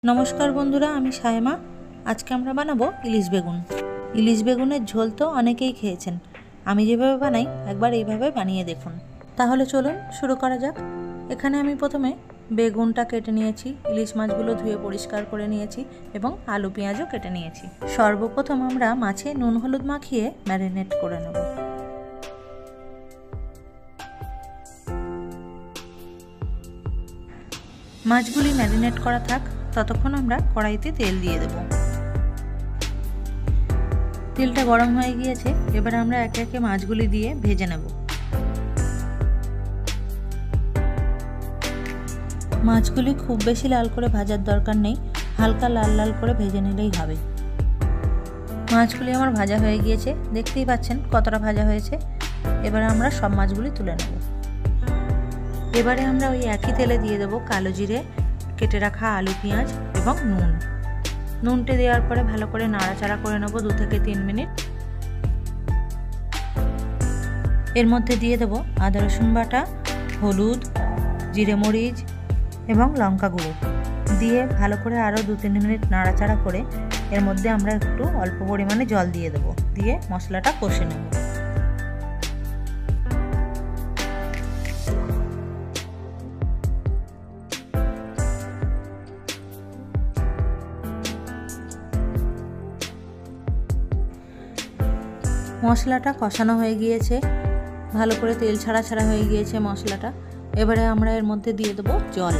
नमस्कार बंधुरा आमी सायमा। आज के आमरा बानाबो इलिश बेगुन। इलिश बेगुनेर झोल तो अनेकेई खेयेछेन, आमी जेभाবে बानाई एकबार এইভাবে बानिয়ে देखुन। ताहले चलुन शुरू करा जाक। एखाने आमी प्रथमे बेगुनटा केटे निয়েছি, इलिश माछगुलो धुए परिष्कार करे निয়েছি এবং आलू पेঁয়াজও केटे निয়েছি। सर्वप्रथम आमरा माছে নুন हलुद माखिए मैरिनेट करे नेब। माछगुली मैरिनेट करा थाक, ततक्षण आमरा कड़ाईते तेल दिए देब। तेलटा गरम हये गिয়েছে, एबार आमरा एके एके माछगुली दिए भेजे नेब। माछगुली खूब बेशी लाल करे भाजार दरकार नेই, हालका लाल लाल करे भेजे निलेই হবে। माछगुली आमार भाजा हये गिয়েছে, देखतेই পাচ্ছেন কতটা ভাজা হয়েছে। এবারে আমরা সব মাছগুলি তুলে নেব। এবারে আমরা ওই একই তেলে দিয়ে দেব কালো জিরে, কেটে রাখা आलू पेঁয়াজ এবং নুন। নুনটা দেওয়ার পরে ভালো করে নাড়াচাড়া করে নেব 2 থেকে 3 মিনিট। এর মধ্যে দিয়ে দেব আদা রসুন বাটা, হলুদ, জিরে মরিচ এবং লঙ্কা গুঁড়ো দিয়ে ভালো করে আরও 2-3 মিনিট নাড়াচাড়া করে এর মধ্যে আমরা একটু অল্প পরিমাণে জল দিয়ে দেব, দিয়ে মশলাটা কষে নেব। মশলাটা কষানো হয়ে গিয়েছে, ভালো করে তেল ছাড়া ছাড়া হয়ে গিয়েছে মশলাটা। এবারে আমরা এর মধ্যে দিয়ে দেব জল।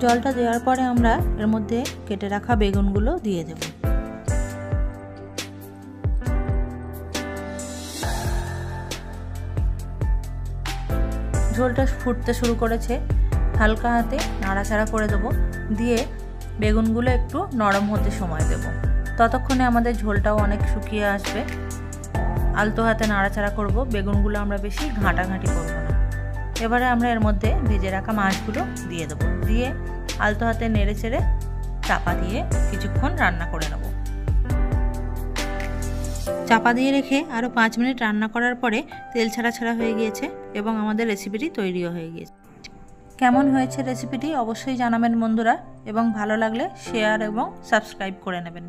জলটা দেওয়ার পরে আমরা এর মধ্যে কেটে রাখা বেগুনগুলো দিয়ে দেব। ঝোলটা ফুটতে শুরু করেছে, হালকা হাতে নাড়াচাড়া করে দেব, দিয়ে বেগুনগুলো একটু নরম হতে সময় দেব। ততক্ষণে আমাদের ঝোলটাও অনেক শুকিয়ে আসবে। আলতো হাতে নাড়াচাড়া করব, বেগুনগুলো আমরা বেশি ঘাঁটাঘাঁটি করব না। এবারে আমরা এর মধ্যে ভেজে রাখা মাছগুলো দিয়ে দেব, দিয়ে আলতো হাতে নেড়ে চেড়ে চাপা দিয়ে কিছুক্ষণ রান্না করে নেব। চাপা দিয়ে রেখে আরও 5 মিনিট রান্না করার পরে তেল ছাড়া ছাড়া হয়ে গিয়েছে এবং আমাদের রেসিপিটি তৈরিও হয়ে গিয়েছে। কেমন হয়েছে রেসিপিটি অবশ্যই জানাবেন বন্ধুরা, এবং ভালো লাগলে শেয়ার এবং সাবস্ক্রাইব করে নেবেন।